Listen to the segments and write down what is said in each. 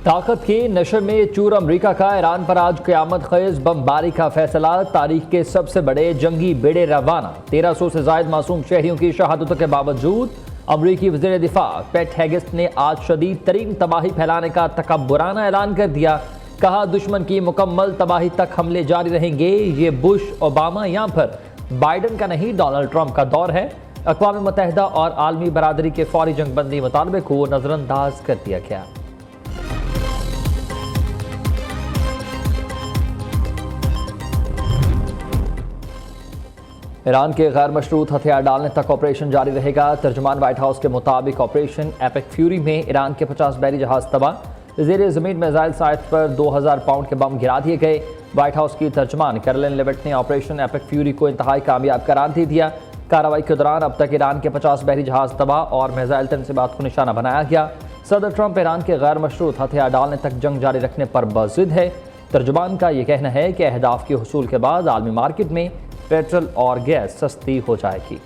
طاقت کے نشے میں چور امریکہ کا ایران پر آج قیامت خیز بمباری کا فیصلہ، تاریخ کے سب سے بڑے جنگی بیڑے روانہ، 1300 سے زائد معصوم شہریوں کی شہادتوں کے باوجود امریکی وزیر دفاع پیٹ ہیگسٹ نے آج شدید ترین تباہی پھیلانے کا تکبرانہ اعلان کر دیا۔ کہا دشمن کی مکمل تباہی تک حملے جاری رہیں گے۔ یہ بش اوباما یا پھر بائیڈن کا نہیں، ڈونلڈ ٹرمپ کا دور ہے۔ اقوام متحدہ اور عالمی برادری کے فوری جنگ بندی مطالبے کو نظر انداز کر دیا گیا۔ ایران کے غیر مشروط ہتھیار ڈالنے تک آپریشن جاری رہے گا۔ ترجمان وائٹ ہاؤس کے مطابق آپریشن ایپک فیوری میں ایران کے 50 بحری جہاز تباہ، زیر زمین میزائل سائٹ پر 2000 پاؤنڈ کے بم گرا دیے گئے۔ وائٹ ہاؤس کی ترجمان کیرولین لیوٹ نے آپریشن ایپک فیوری کو انتہائی کامیاب قرار دے دیا۔ کارروائی کے دوران اب تک ایران کے 50 بحری جہاز تباہ اور میزائل تنصیبات کو نشانہ بنایا گیا۔ صدر ٹرمپ ایران کے غیر مشروط ہتھیار ڈالنے تک جنگ جاری رکھنے پر بضد ہے۔ ترجمان کا یہ کہنا ہے کہ اہداف کے حصول کے بعد عالمی مارکیٹ میں پیٹرول اور گیس سستی ہو جائے گی۔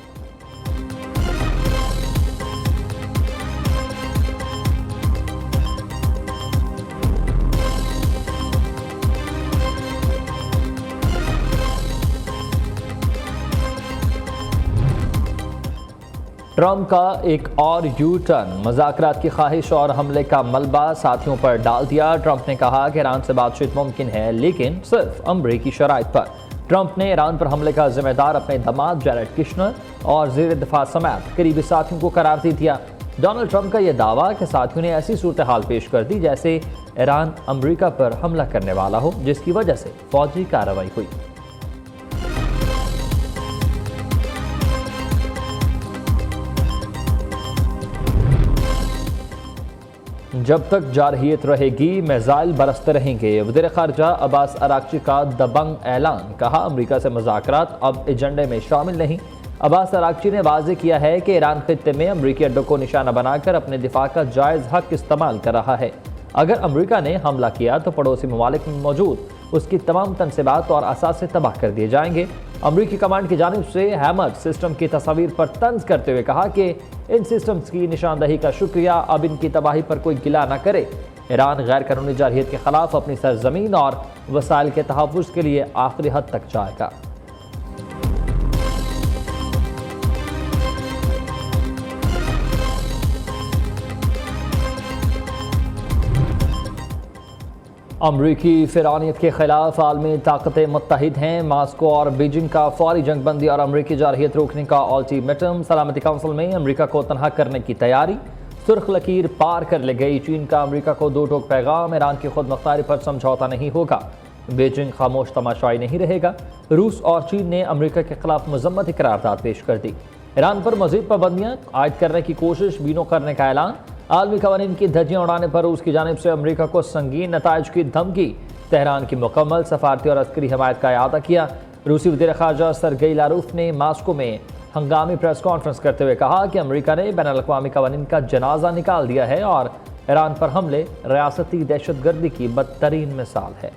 ٹرمپ کا ایک اور یو ٹرن، مذاکرات کی خواہش اور حملے کا ملبہ ساتھیوں پر ڈال دیا۔ ٹرمپ نے کہا کہ ایران سے بات چیت ممکن ہے لیکن صرف امریکی شرائط پر۔ ٹرمپ نے ایران پر حملے کا ذمہ دار اپنے داماد جیریڈ کشنر اور زیر دفاع سمیت قریبی ساتھیوں کو قرار دے دیا۔ ڈونلڈ ٹرمپ کا یہ دعویٰ کہ ساتھیوں نے ایسی صورتحال پیش کر دی جیسے ایران امریکہ پر حملہ کرنے والا ہو، جس کی وجہ سے فوجی کارروائی ہوئی۔ جب تک جارحیت رہے گی میزائل برستے رہیں گے، وزیر خارجہ عباس اراغچی کا دبنگ اعلان۔ کہا امریکہ سے مذاکرات اب ایجنڈے میں شامل نہیں۔ عباس اراغچی نے واضح کیا ہے کہ ایران خطے میں امریکی اڈوں کو نشانہ بنا کر اپنے دفاع کا جائز حق استعمال کر رہا ہے۔ اگر امریکہ نے حملہ کیا تو پڑوسی ممالک میں موجود اس کی تمام تنصیبات اور اثاثے تباہ کر دیے جائیں گے۔ امریکی کمانڈ کی جانب سے ہیمر سسٹم کی تصاویر پر طنز کرتے ہوئے کہا کہ ان سسٹمز کی نشاندہی کا شکریہ، اب ان کی تباہی پر کوئی گلہ نہ کرے۔ ایران غیر قانونی جارحیت کے خلاف اپنی سرزمین اور وسائل کے تحفظ کے لیے آخری حد تک جائے گا۔ امریکی فرعونیت کے خلاف عالمی طاقتیں متحد ہیں۔ ماسکو اور بیجنگ کا فوری جنگ بندی اور امریکی جارحیت روکنے کا الٹیمیٹم۔ سلامتی کونسل میں امریکہ کو تنہا کرنے کی تیاری، سرخ لکیر پار کر لے گئی چین کا امریکہ کو دو ٹوک پیغام۔ ایران کی خود مختاری پر سمجھوتا نہیں ہوگا، بیجنگ خاموش تماشائی نہیں رہے گا۔ روس اور چین نے امریکہ کے خلاف مذمتی قرارداد پیش کر دی۔ ایران پر مزید پابندیاں عائد کرنے کی کوشش، بینو کرنے کا اعلان۔ عالمی قوانین کی دھجیاں اڑانے پر روس کی جانب سے امریکہ کو سنگین نتائج کی دھمکی۔ تہران کی مکمل سفارتی اور عسکری حمایت کا اعادہ کیا۔ روسی وزیر خارجہ سرگئی لاروف نے ماسکو میں ہنگامی پریس کانفرنس کرتے ہوئے کہا کہ امریکہ نے بین الاقوامی قوانین کا جنازہ نکال دیا ہے اور ایران پر حملے ریاستی دہشت گردی کی بدترین مثال ہے۔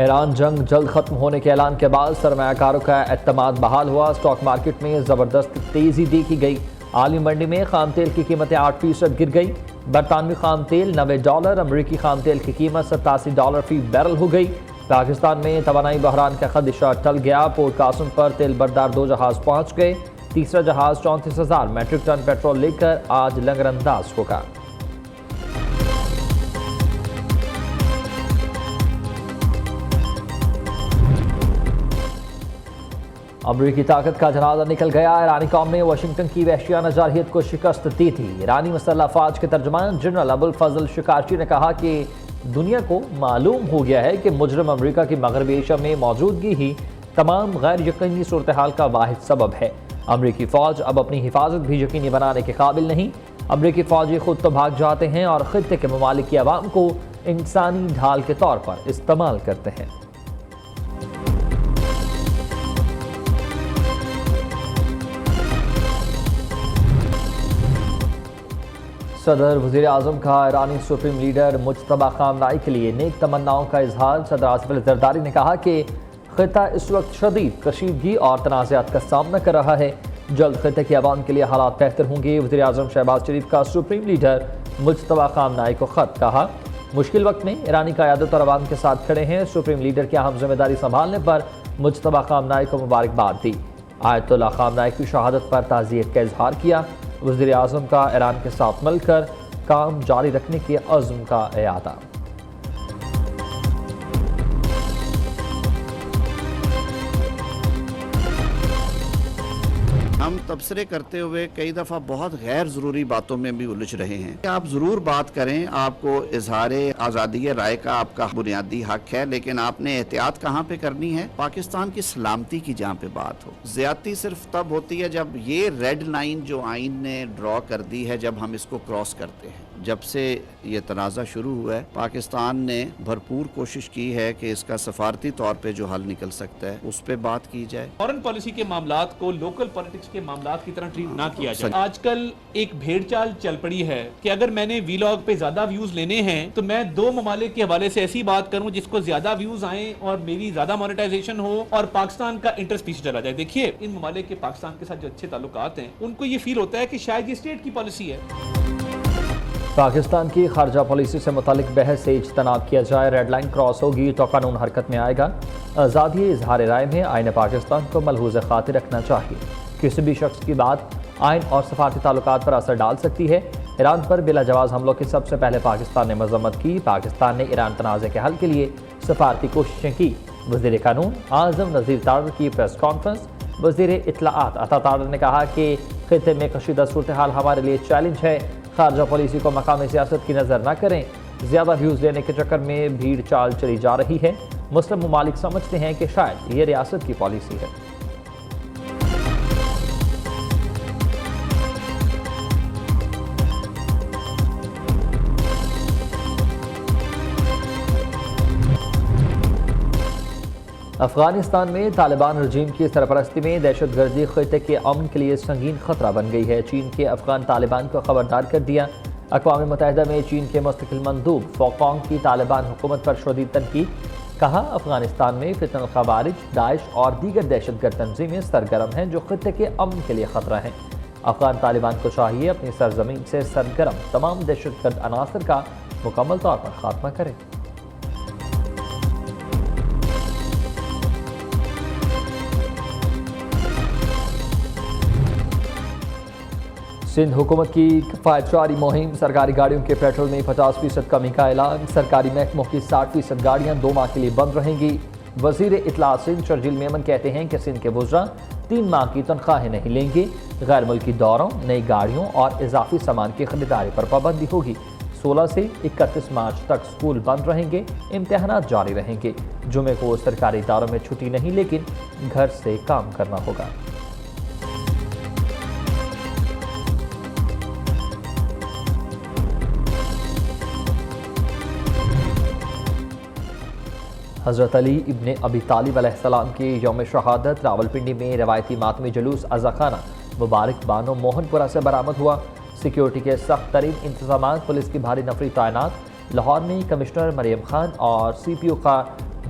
ایران جنگ جلد ختم ہونے کے اعلان کے بعد سرمایہ کاروں کا اعتماد بحال ہوا۔ اسٹاک مارکیٹ میں زبردست تیزی دیکھی گئی۔ عالمی منڈی میں خام تیل کی قیمتیں 8% گر گئی۔ برطانوی خام تیل $90، امریکی خام تیل کی قیمت $87 فی بیرل ہو گئی۔ پاکستان میں توانائی بحران کا خدشہ ٹل گیا۔ پورٹ قاسم پر تیل بردار 2 جہاز پہنچ گئے۔ تیسرا جہاز 34,000 میٹرک ٹن پیٹرول لے کر آج لنگر انداز ہوگا۔ امریکی طاقت کا جنازہ نکل گیا۔ ایرانی قوم نے واشنگٹن کی وحشیانہ جارحیت کو شکست دی تھی۔ ایرانی مسلح افواج کے ترجمان جنرل ابوالفضل شکارچی نے کہا کہ دنیا کو معلوم ہو گیا ہے کہ مجرم امریکہ کی مغربی ایشیا میں موجودگی ہی تمام غیر یقینی صورتحال کا واحد سبب ہے۔ امریکی فوج اب اپنی حفاظت بھی یقینی بنانے کے قابل نہیں۔ امریکی فوجی خود تو بھاگ جاتے ہیں اور خطے کے ممالک کی عوام کو انسانی ڈھال کے طور پر استعمال کرتے ہیں۔ صدر وزیر اعظم کا ایرانی سپریم لیڈر مجتبی خامنائی کے لیے نیک تمناؤں کا اظہار۔ صدر آصف علی زرداری نے کہا کہ خطہ اس وقت شدید کشیدگی اور تنازعات کا سامنا کر رہا ہے، جلد خطے کے عوام کے لیے حالات بہتر ہوں گے۔ وزیر اعظم شہباز شریف کا سپریم لیڈر مجتبی خامنائی کو خط، کہا مشکل وقت میں ایرانی قیادت اور عوام کے ساتھ کھڑے ہیں۔ سپریم لیڈر کی اہم ذمہ داری سنبھالنے پر مجتبی خامنائی کو مبارکباد دی۔ آیت اللہ خامنائی کی شہادت پر تعزیت کا اظہار کیا۔ وزیر اعظم کا ایران کے ساتھ مل کر کام جاری رکھنے کے عزم کا اعادہ۔ ہم تبصرے کرتے ہوئے کئی دفعہ بہت غیر ضروری باتوں میں بھی الجھ رہے ہیں۔ آپ ضرور بات کریں، آپ کو اظہار آزادی رائے کا آپ کا بنیادی حق ہے، لیکن آپ نے احتیاط کہاں پہ کرنی ہے؟ پاکستان کی سلامتی کی جہاں پہ بات ہو۔ زیادتی صرف تب ہوتی ہے جب یہ ریڈ لائن جو آئین نے ڈرا کر دی ہے، جب ہم اس کو کراس کرتے ہیں۔ جب سے یہ تنازع شروع ہوا ہے، پاکستان نے بھرپور کوشش کی ہے کہ اس کا سفارتی طور پہ جو حل نکل سکتا ہے اس پہ بات کی جائے۔ فارن پالیسی کے معاملات کو لوکل پالیٹکس کے معاملات کی طرح ٹریٹ نہ کیا جائے۔ آج کل ایک بھیڑ چال چل پڑی ہے کہ اگر میں نے ویلاگ پہ زیادہ ویوز لینے ہیں تو میں دو ممالک کے حوالے سے ایسی بات کروں جس کو زیادہ ویوز آئیں اور میری زیادہ مونیٹائزیشن ہو اور پاکستان کا انٹرسٹ پیچھے چلا جائے۔ دیکھیے، ان ممالک کے پاکستان کے ساتھ جو اچھے تعلقات ہیں، ان کو یہ فیل ہوتا ہے کہ شاید یہ اسٹیٹ کی پالیسی ہے۔ پاکستان کی خارجہ پالیسی سے متعلق بحث سے اجتناب کیا جائے، ریڈ لائن کراس ہوگی تو قانون حرکت میں آئے گا۔ آزادی اظہار رائے میں آئین پاکستان کو ملحوظ خاطر رکھنا چاہیے۔ کسی بھی شخص کی بات آئین اور سفارتی تعلقات پر اثر ڈال سکتی ہے۔ ایران پر بلا جواز حملوں کی سب سے پہلے پاکستان نے مذمت کی۔ پاکستان نے ایران تنازع کے حل کے لیے سفارتی کوششیں کی۔ وزیر قانون اعظم نذیر تارڑ کی پریس کانفرنس۔ وزیر اطلاعات عطا تارڑ نے کہا کہ خطے میں کشیدہ صورتحال ہمارے لیے چیلنج ہے۔ خارجہ پالیسی کو مقامی سیاست کی نظر نہ کریں۔ زیادہ ویوز لینے کے چکر میں بھیڑ چال چلی جا رہی ہے۔ مسلم ممالک سمجھتے ہیں کہ شاید یہ ریاست کی پالیسی ہے۔ افغانستان میں طالبان رجیم کی سرپرستی میں دہشت گردی خطے کے امن کے لیے سنگین خطرہ بن گئی ہے۔ چین کے افغان طالبان کو خبردار کر دیا۔ اقوام متحدہ میں چین کے مستقل مندوب فوکونگ کی طالبان حکومت پر شدید تنقید۔ کہا افغانستان میں فتنہ الخوارج، داعش اور دیگر دہشت گرد تنظیمیں سرگرم ہیں جو خطے کے امن کے لیے خطرہ ہیں۔ افغان طالبان کو چاہیے اپنی سرزمین سے سرگرم تمام دہشت گرد عناصر کا مکمل طور پر خاتمہ کرے۔ سندھ حکومت کی کفایت شعاری مہم، سرکاری گاڑیوں کے پیٹرول میں 50% کمی کا اعلان۔ سرکاری محکموں کی 60% گاڑیاں 2 ماہ کے لیے بند رہیں گی۔ وزیر اطلاعات سندھ شرجیل میمن کہتے ہیں کہ سندھ کے وزراء 3 ماہ کی تنخواہیں نہیں لیں گے۔ غیر ملکی دوروں، نئی گاڑیوں اور اضافی سامان کی خریداری پر پابندی ہوگی۔ 16 سے 31 مارچ تک سکول بند رہیں گے، امتحانات جاری رہیں گے۔ جمعے کو سرکاری اداروں میں چھٹی نہیں، لیکن گھر سے کام کرنا ہوگا۔ حضرت علی ابن ابی طالب علیہ السلام کی یوم شہادت راولپنڈی میں روایتی ماتمی جلوس عزاخانہ مبارک بانو موہن پورہ سے برآمد ہوا۔ سیکیورٹی کے سخت ترین انتظامات، پولیس کی بھاری نفری تعینات۔ لاہور میں کمشنر مریم خان اور سی پی او کا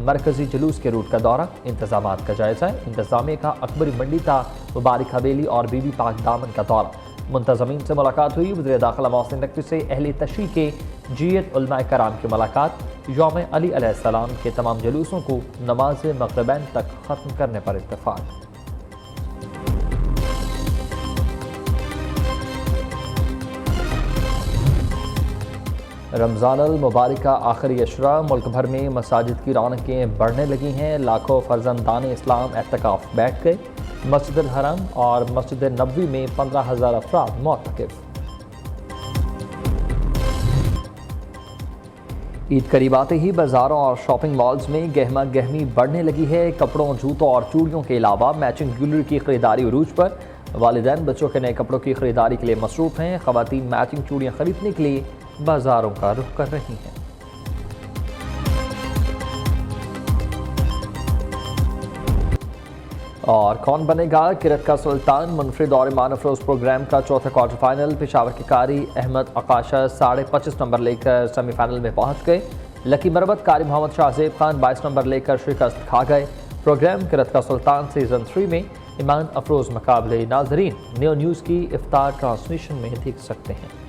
مرکزی جلوس کے روٹ کا دورہ، انتظامات کا جائزہ۔ انتظامیہ کا اکبری منڈی تا مبارک حویلی اور بی بی پاک دامن کا دورہ۔ منتظمین سے ملاقات ہوئی۔ وزیر داخلہ محسن نقوی سے اہل تشیع کے جیت علماء کرام کی ملاقات۔ یوم علی علیہ السلام کے تمام جلوسوں کو نماز مغربین تک ختم کرنے پر اتفاق۔ رمضان المبارک کا آخری عشرہ، ملک بھر میں مساجد کی رونقیں بڑھنے لگی ہیں۔ لاکھوں فرزندان اسلام اعتکاف بیٹھ گئے۔ مسجد الحرام اور مسجد نبوی میں 15,000 افراد معتکف۔ عید قریب آتے ہی بازاروں اور شاپنگ مالز میں گہما گہمی بڑھنے لگی ہے۔ کپڑوں، جوتوں اور چوڑیوں کے علاوہ میچنگ جیولری کی خریداری عروج پر۔ والدین بچوں کے نئے کپڑوں کی خریداری کے لیے مصروف ہیں۔ خواتین میچنگ چوڑیاں خریدنے کے لیے بازاروں کا رخ کر رہی ہیں۔ اور کون بنے گا کرت کا سلطان، منفرد اور ایمان افروز پروگرام کا چوتھا کوارٹر فائنل، پشاور کے قاری احمد عکاشہ 25.5 نمبر لے کر سیمی فائنل میں پہنچ گئے، لکی مربت قاری محمد شاہزیب خان 22 نمبر لے کر شکست کھا گئے۔ پروگرام کرت کا سلطان سیزن 3 میں ایمان افروز مقابلے ناظرین نیو نیوز کی افطار ٹرانسمیشن میں دیکھ سکتے ہیں۔